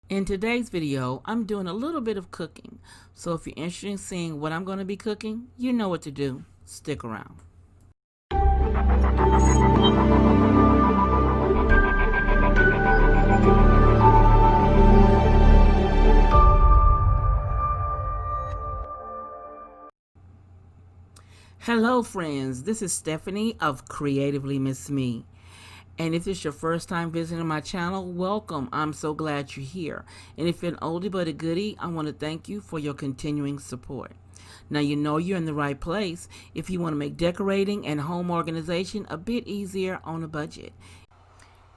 In today's video, I'm doing a little bit of cooking. So if you're interested in seeing what I'm going to be cooking, you know what to do. Stick around. Hello friends, this is Stephanie of Creatively Miss Me. And if it's your first time visiting my channel, welcome. I'm so glad you're here. And if you're an oldie but a goodie, I want to thank you for your continuing support. Now you know you're in the right place if you want to make decorating and home organization a bit easier on a budget.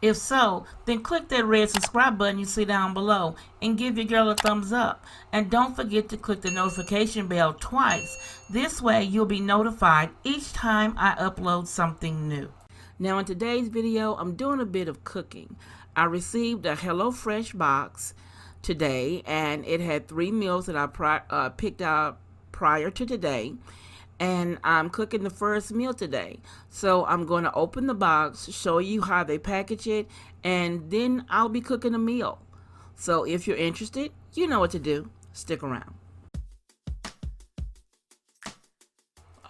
If so, then click that red subscribe button you see down below and give your girl a thumbs up. And don't forget to click the notification bell twice. This way you'll be notified each time I upload something new. Now in today's video, I'm doing a bit of cooking. I received a HelloFresh box today and it had 3 meals that I picked out prior to today. And I'm cooking the first meal today. So I'm going to open the box, show you how they package it, and then I'll be cooking a meal. So if you're interested, you know what to do. Stick around.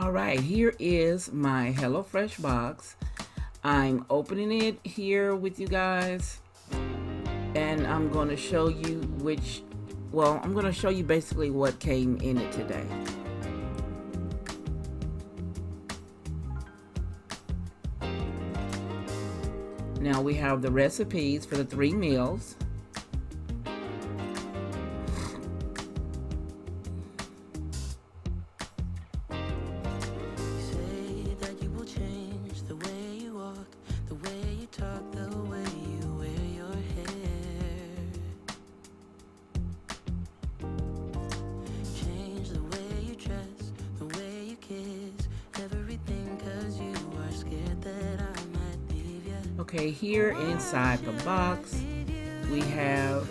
Alright, here is my HelloFresh box. I'm opening it here with you guys. And I'm going to show you I'm going to show you basically what came in it today. Now we have the recipes for the 3 meals. Okay, here inside the box, we have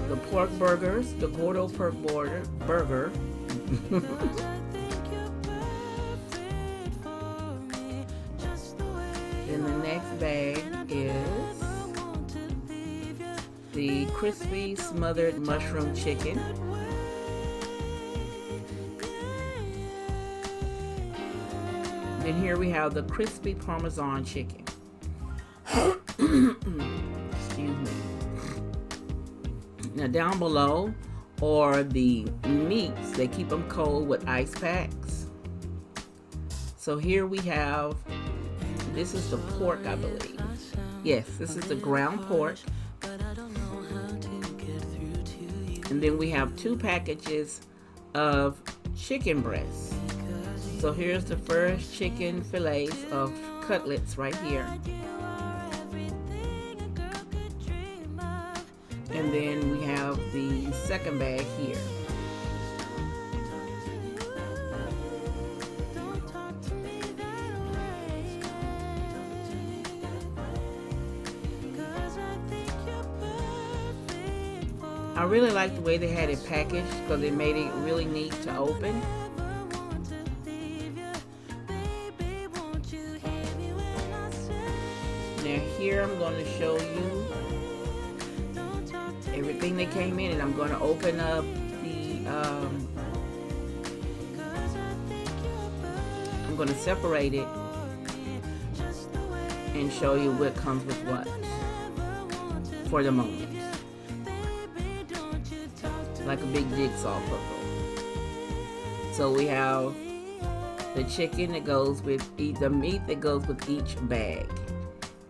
the pork burgers, the Gordo pork burger. Then the next bag is the crispy smothered mushroom chicken. And here we have the crispy Parmesan chicken. Excuse me. Now down below are the meats. They keep them cold with ice packs. So here we have, this is the pork, I believe. Yes, this is the ground pork. And then we have 2 packages of chicken breasts. So here's the first chicken fillets of cutlets right here. And then we have the second bag here. I really like the way they had it packaged because it made it really neat to open. Now here I'm going to show you everything that came in, and I'm going to open up the I'm going to separate it and show you what comes with what for the moment, like a big jigsaw puzzle. So we have the chicken that goes with the meat that goes with each bag.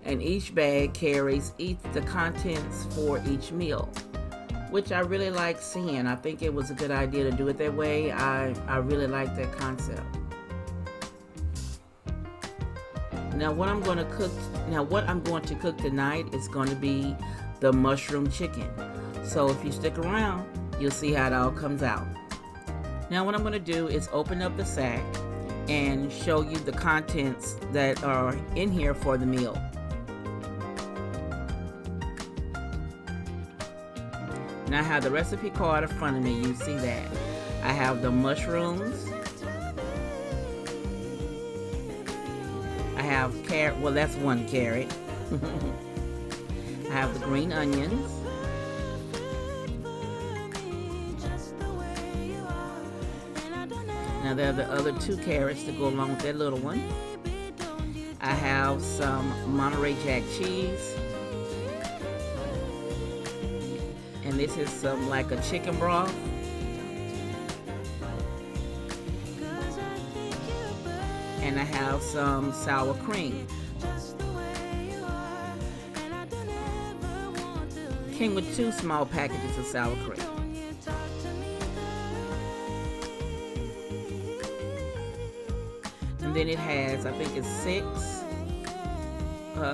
And each bag carries the contents for each meal, which I really like seeing. I think it was a good idea to do it that way. I really like that concept. Now what I'm going to cook tonight is going to be the mushroom chicken. So if you stick around, you'll see how it all comes out. Now what I'm going to do is open up the sack and show you the contents that are in here for the meal. Now I have the recipe card in front of me. You see that. I have the mushrooms. I have carrot. Well, that's one carrot. I have the green onions. Now there are the other 2 carrots to go along with that little one. I have some Monterey Jack cheese. And this is some like a chicken broth. And I have some sour cream. Came with 2 small packages of sour cream. And then it has, I think it's 6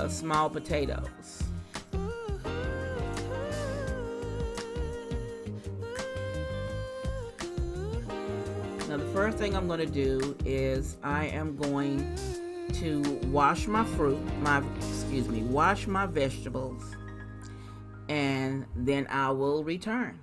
small potatoes. Now the first thing I'm going to do is I am going to wash my wash my vegetables, and then I will return.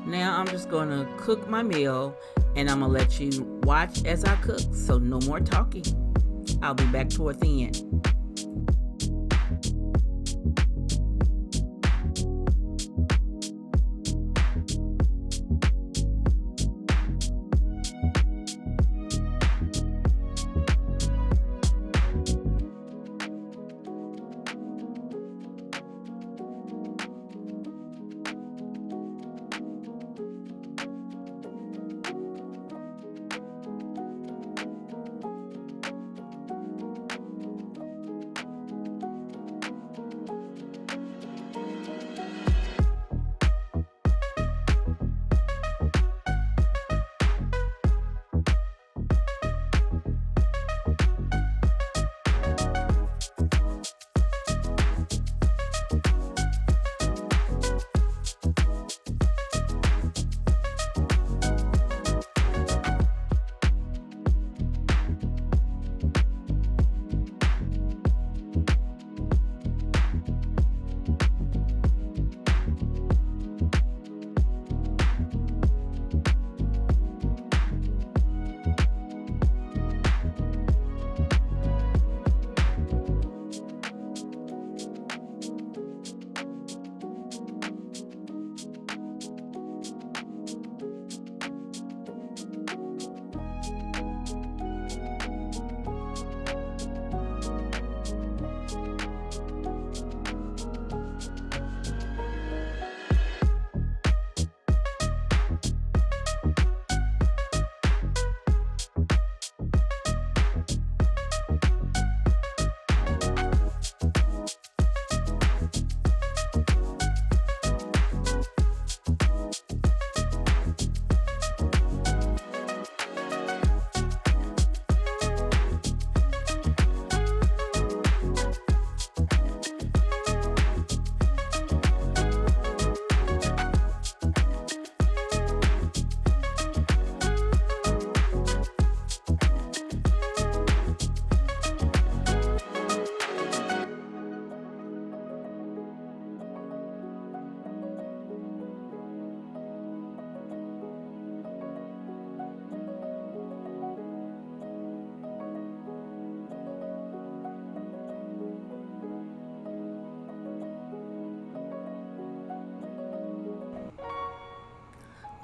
Now I'm just going to cook my meal, and I'm going to let you watch as I cook, so no more talking. I'll be back toward the end.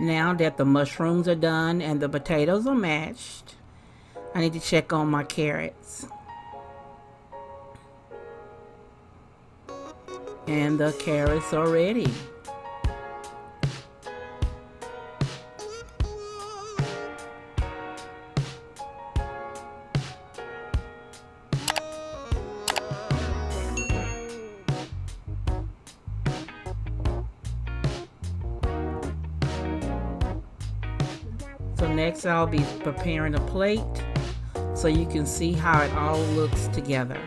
Now that the mushrooms are done and the potatoes are mashed, I need to check on my carrots. And the carrots are ready. So next I'll be preparing a plate so you can see how it all looks together.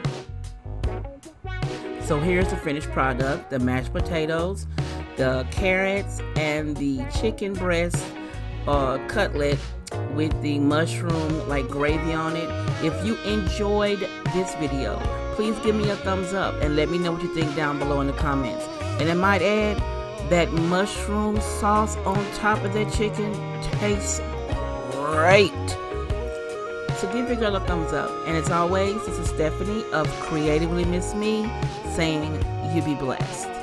So here's the finished product: the mashed potatoes, the carrots, and the chicken breast cutlet with the mushroom like gravy on it. If you enjoyed this video, please give me a thumbs up and let me know what you think down below in the comments. And I might add, that mushroom sauce on top of that chicken tastes great. So give your girl a thumbs up. And as always, this is Stephanie of Creatively Miss Me saying you be blessed.